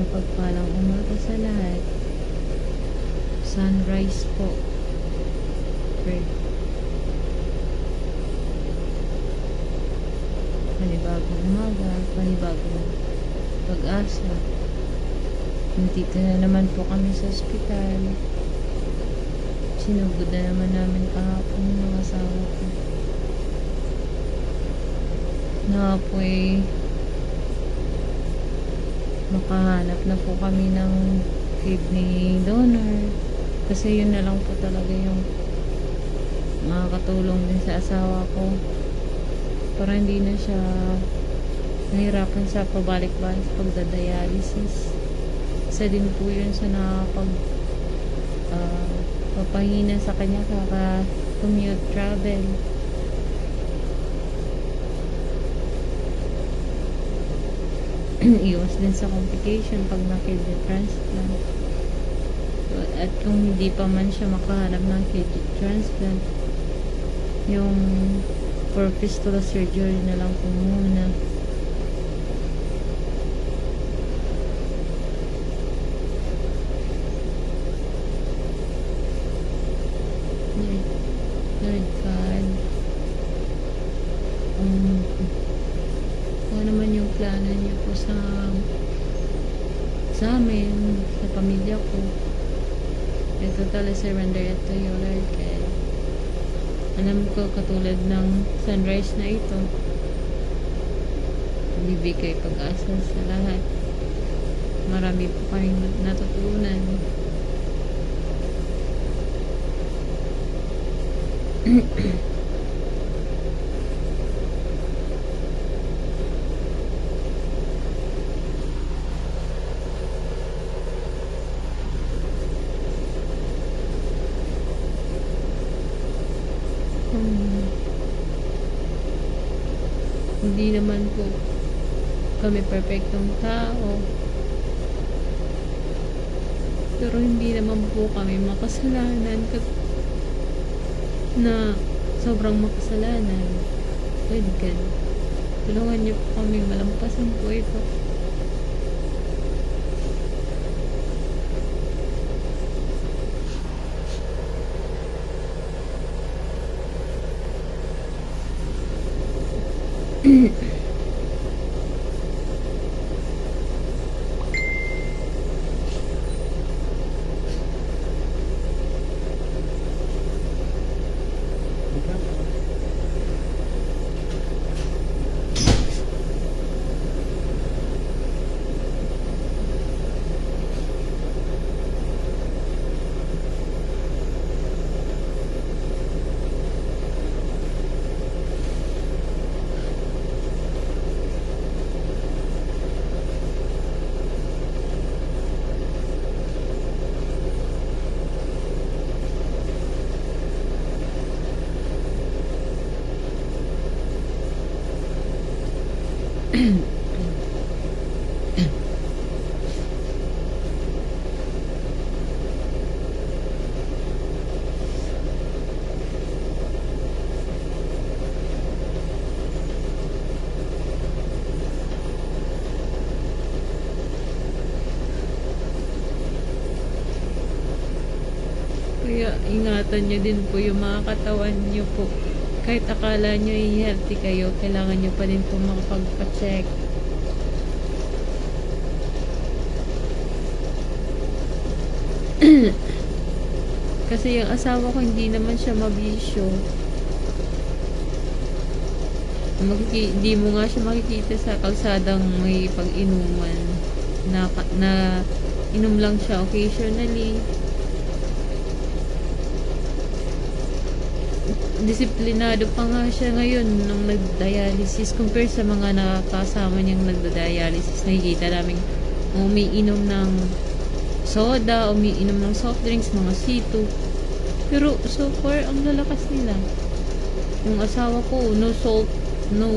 Mapagpalang umaga sa lahat. Sunrise po. Okay. Panibagong umaga, panibagong pag-asa. Nandito na naman po kami sa ospital. Sinugod na naman namin kahapon ng asawa ko. Na po makahanap na po kami ng kidney donor. Kasi yun na lang po talaga yung makakatulong din sa asawa ko. Para hindi na siya nahirapan sa pabalik-balik sa pagdadialysis. Isa din po yun sa nakapag papahina sa kanya kaka-commute travel. Iwas din sa complication pag na-kidney transplant. At kung hindi pa man siya makahanap ng kidney transplant, yung for fistula surgery na lang po muna. Lord God, kung naman yung plano niyo po sa amin, sa pamilya ko, I totally surrender it to you, Lord God. Alam ko, katulad ng sunrise na ito, bibigay pag-asa sa lahat. Marami po kaming natutunan. Hindi naman po kami perfectong tao, pero hindi naman po kami makasalanan na sobrang makasalanan. Lord God, tulungan niyo po kami malampasan po ito. Kaya ingatan nyo din po yung mga katawan nyo po. Kahit akala nyo healthy kayo, kailangan nyo pa din po makapagpa-check. Kasi yung asawa ko hindi naman siya mabisyo. Hindi mo nga siya makikita sa kalsadang may pag-inuman. Na inom lang siya occasionally. Disiplinado pa nga siya ngayon nung nag-dialysis compare sa mga nakakasama niyang nagda-dialysis. Nakikita namin umiinom ng soda, umiinom ng soft drinks, mga C2. Pero so far, ang lalakas nila. Yung asawa ko, no salt, no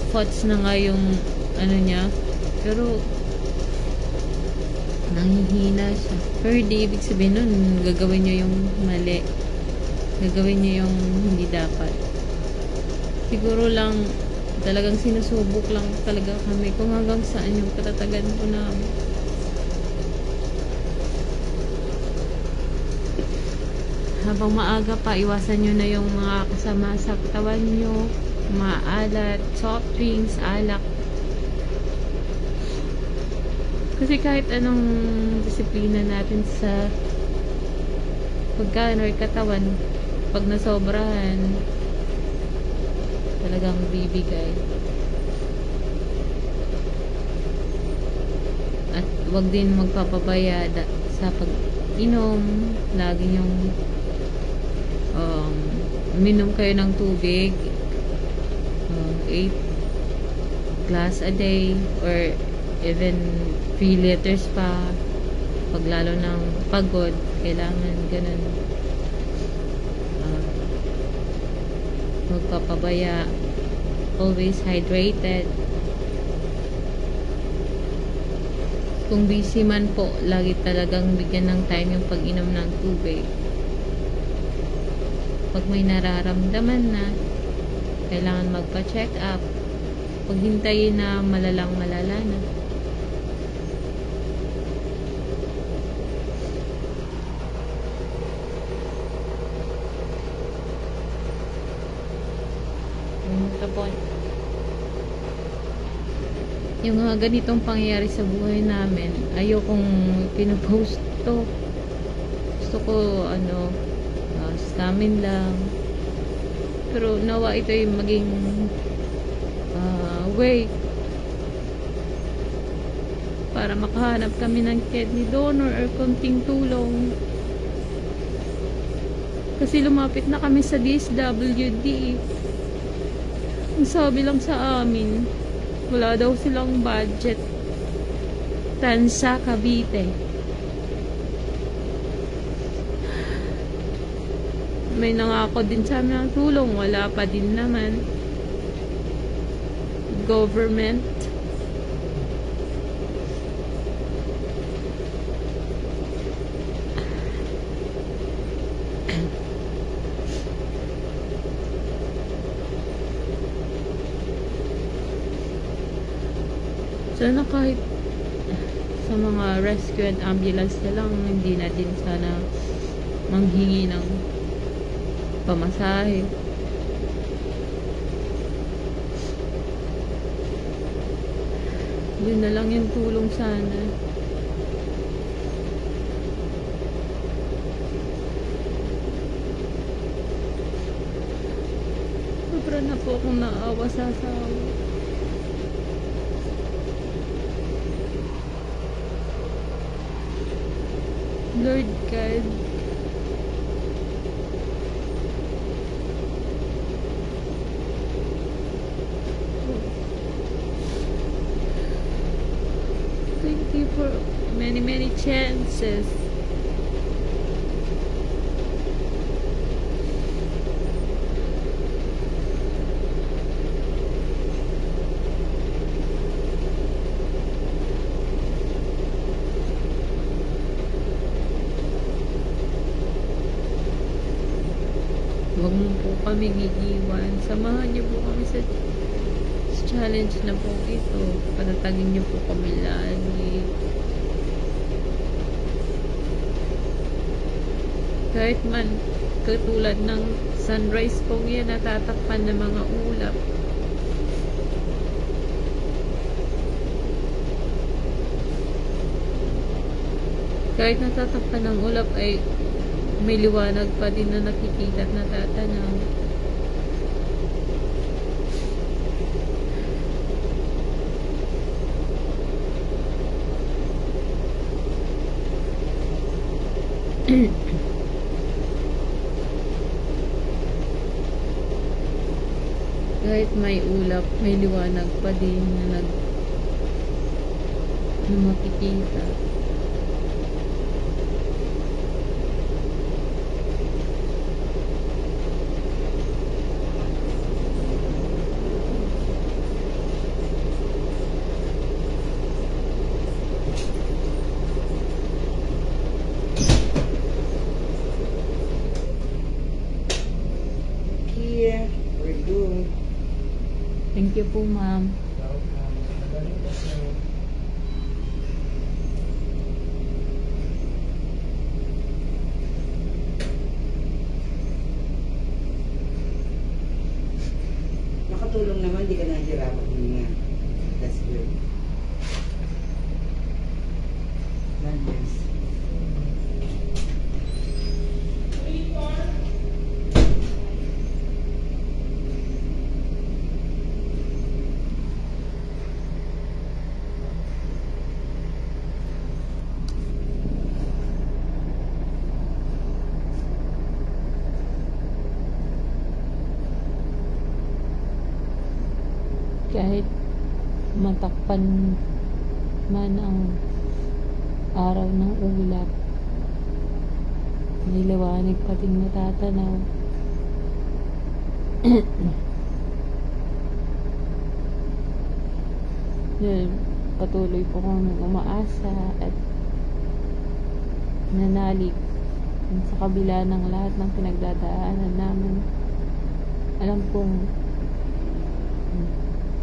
fats na nga yung ano niya. Pero nanghihina siya. Pero di ibig sabihin nun, gagawin niyo yung mali. Gagawin niyo yung hindi dapat. Siguro lang talagang sinusubok lang talaga kami kung hanggang saan yung katatagan po namin. habang maaga pa, iwasan nyo na yung mga kasama sa katawan nyo, maalat, soft drinks, alak. Kasi kahit anong disiplina natin sa pagkain or katawan, pag nasobrahan, talagang bibigay. At wag din magpapabaya sa pag-inom. Lagi yung minom kayo ng tubig, 8 glass a day or even 3 liters pa. Pag lalo ng pagod, kailangan ganun. Magpapabaya, always hydrated. Kung busy man po, lagi talagang bigyan ng time yung pag-inom ng tubig. Pag may nararamdaman na, kailangan magpa-check up. Pag hintayin na malala na. Yung mga ganitong pangyayari sa buhay namin, ayokong pinopost to. Gusto ko sa amin lang. Pero nawa ito yung maging way para makahanap kami ng kidney donor or konting tulong. Kasi lumapit na kami sa DSWD. Ang sabi lang sa amin, wala daw silang budget. Tansa, Cavite. May nangako din sa amin ng tulong, wala pa din naman. Government. Sana kahit sa mga rescue and ambulance na lang, hindi na din sana manghingi ng pamasahe. Yun na lang yung tulong sana. Sobra na po akong naawa sa asawa. Lord God, thank you for many chances. Huwag mo po kami iiwan. Samahan niyo po kami sa challenge na po ito. Patatagin niyo po kami lagi. Kahit man katulad ng sunrise po yan, natatakpan ng mga ulap. Kahit natatakpan ng ulap ay may liwanag pa din na nakikita at natatanaw. Kahit may ulap, may liwanag pa din na makikita. Thank you po, ma'am. tumutulong naman, di ka nahihirapan huminga. That's good. Yes. Kahit matakpan man ang araw ng ulap, may liwanag pa din matatanaw. Yun, patuloy po kami umaasa at nanalig sa kabila ng lahat ng pinagdadaanan namin. Alam kong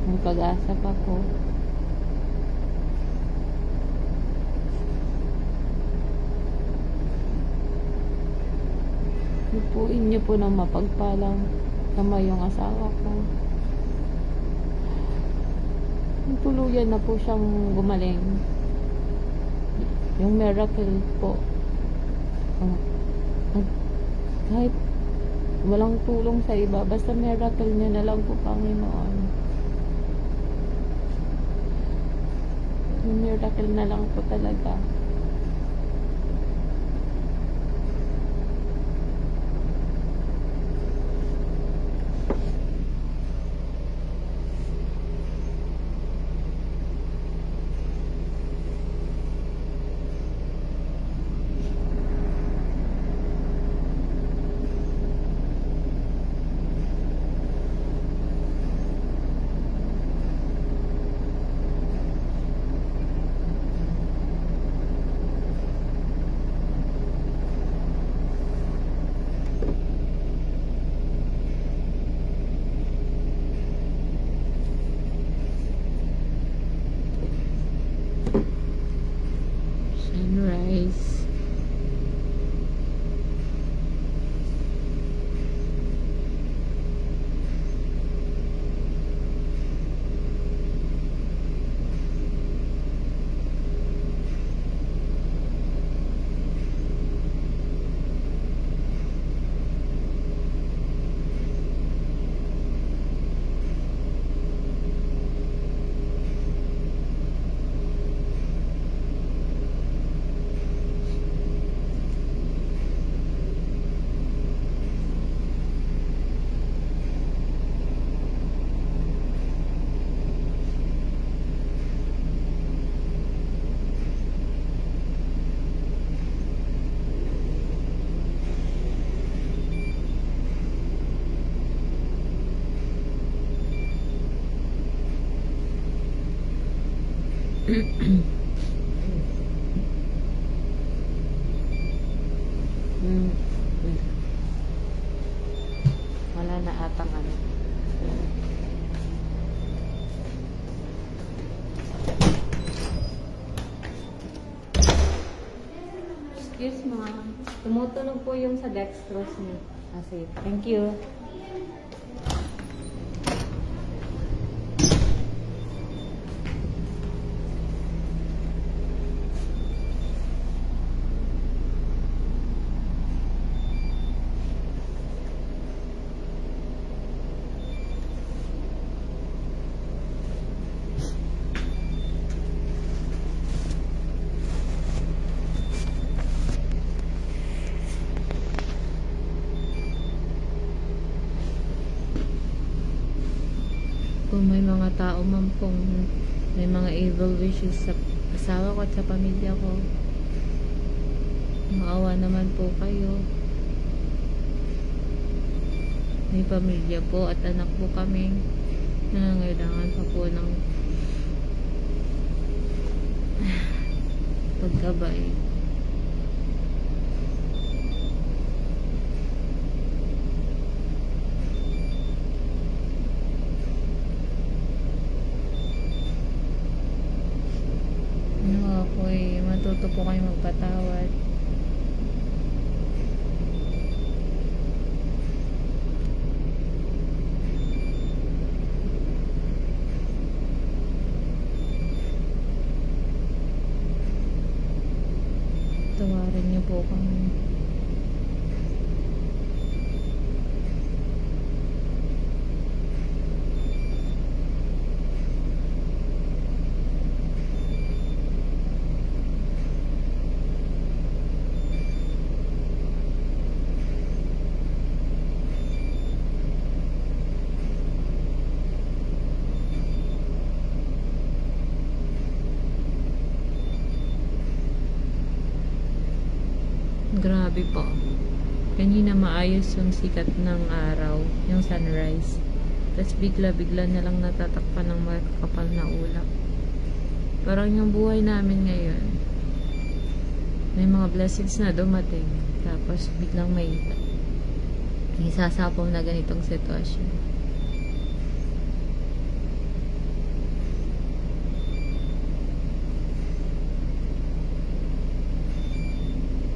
may pag-asa pa po. Ipuin niyo po ng mapagpalang kamay yung asawa ko. Tuluyan na po siyang gumaling. Yung miracle po. Kahit walang tulong sa iba, basta miracle niya na lang po, Panginoon. Yung miracle na lang po talaga. Sunrise. Wala na atang ano. Excuse me. Tumutunog po yung sa dextrose niyo. Kasi, thank you. Kung may mga tao man pong may mga evil wishes sa asawa ko at sa pamilya ko, maawa naman po kayo. May pamilya po at anak po kami, nangangailangan pa po ng pagkabay. Matuto po kayo magpatawad. po kami. Grabe po. Kanina maayos yung sikat ng araw, yung sunrise. Tapos bigla-bigla na lang natatakpan ng makakapal na ulap. Parang yung buhay namin ngayon, may mga blessings na dumating. Tapos biglang may isasapaw na ganitong sitwasyon.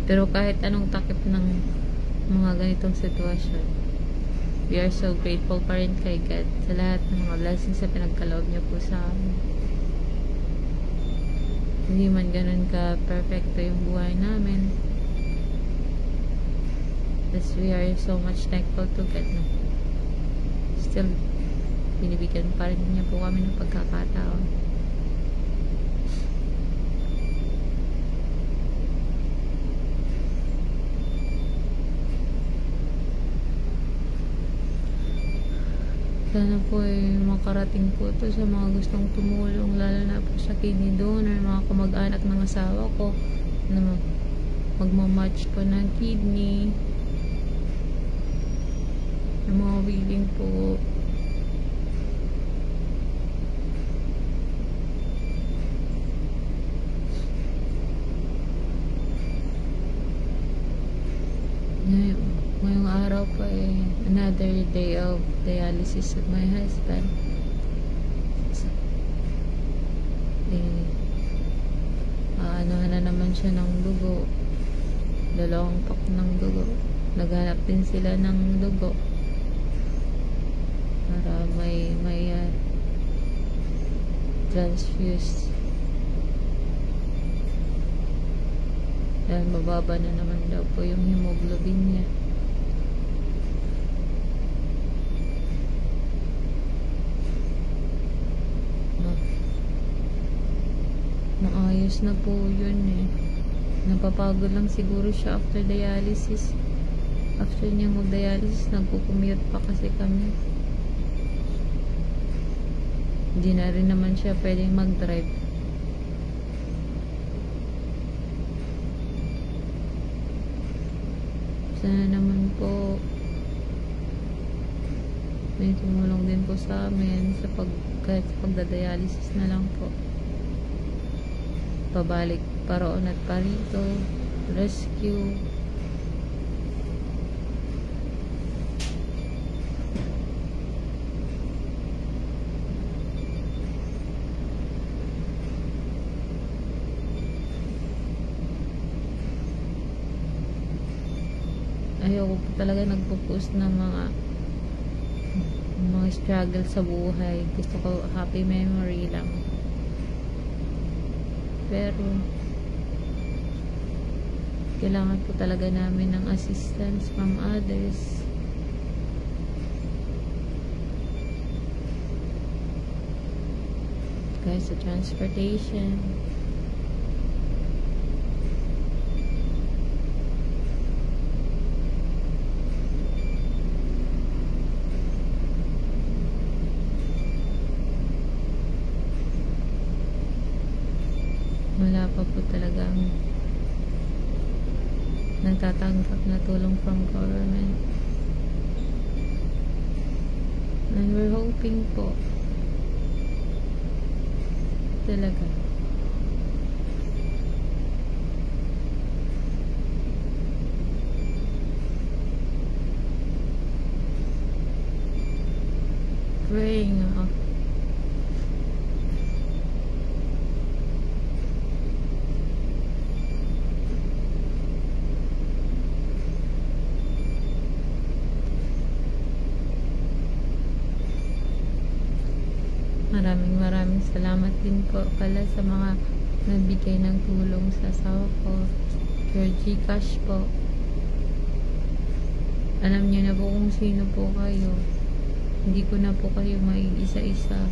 Pero kahit anong takip ng mga ganitong sitwasyon, we are so grateful pa rin kay God sa lahat ng mga blessings na pinagkaloob niya po sa amin. Hindi man ganun ka perfecto yung buhay namin, but we are so much thankful to God na still binibigyan pa rin niya po kami ng pagkakataon. Sana po ay makarating po ito sa mga gustong tumulong, lalo na po sa kidney donor, mga kamag-anak ng asawa ko na magmamatch po ng kidney, yung mga willing po. Ngayong araw po ay another day of dialysis of my husband. Anuhan na naman siya ng dugo, 2 pak ng dugo. Naghanap din sila ng dugo para may transfuse, dahil mababa na naman daw po yung hemoglobin niya. Maayos na po yun eh. Napapagod lang siguro siya after dialysis. After niya mag-dialysis, nagko-commute pa kasi kami. Hindi na rin naman siya pwedeng mag-drive. Sana naman po may tumulong din po sa amin sa pagdadialysis na lang po. Pabalik paroon at parito, rescue. Ayoko po talaga nagpo-post ng mga struggle sa buhay. Gusto ko happy memory lang. Pero kailangan po talaga namin ng assistance from others. Guys, sa transportation, wala pa po talagang nagtatanggap na tulong from government, and we're hoping po talaga praying maraming salamat din po pala sa mga nagbigay ng tulong sa asawa ko. Your Gcash po. Alam niyo na po kung sino po kayo. Hindi ko na po kayo maiisa-isa.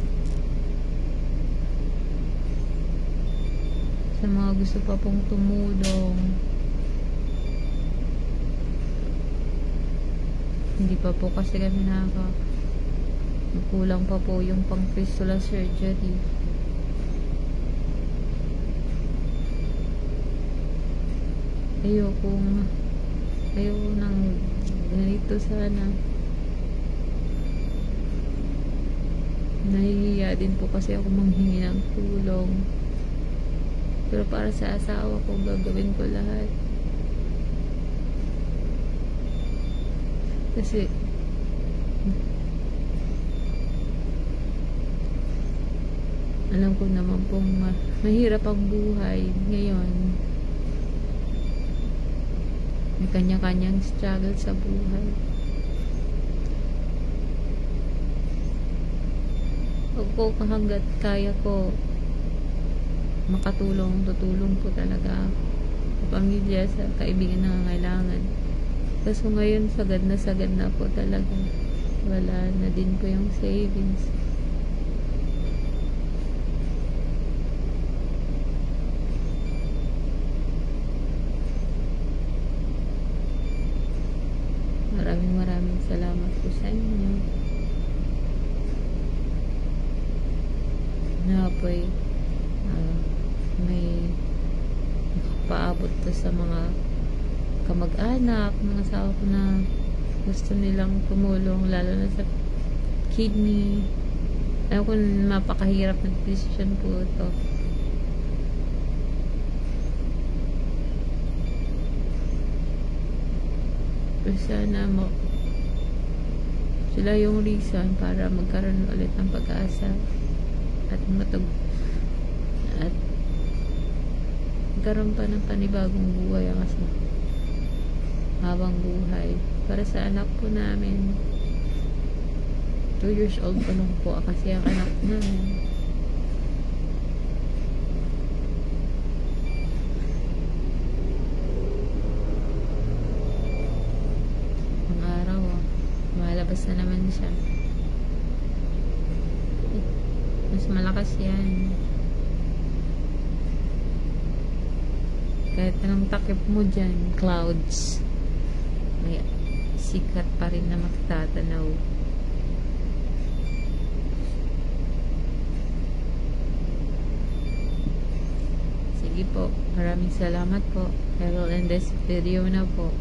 Sa mga gusto pa pong tumulong, hindi pa po kasi kami kulang pa po yung pang fistula surgery. Ayoko nang ganito sana. Nahihiya din po kasi ako manghingi ng tulong. Pero para sa asawa ko, gagawin ko lahat. Kasi alam ko naman pong mahirap ang buhay ngayon. May kanya-kanyang struggle sa buhay. Ako hanggat kaya ko makatulong, tutulong po talaga sa pamilya, sa kaibigan na nangangailangan. Kaso ngayon sagad na po talaga. Wala na din po yung savings. Maraming salamat po sa inyo. Na po'y may paabot to sa mga kamag-anak, mga asawa ko na gusto nilang tumulong, lalo na sa kidney. Alam ko mapakahirap na decision po ito. Pero sana sila yung reason para magkaroon ulit ng pag-asa at magkaroon pa ng panibagong buhay ang habang buhay para sa anak po namin. 2 years old pa lang po kasi ang anak namin. Ang araw malabas na naman siya. Mas malakas yan. Kahit anong takip mo dyan, clouds, may sikat pa rin na makitatanaw. Sige po, maraming salamat po. I will end this video na po.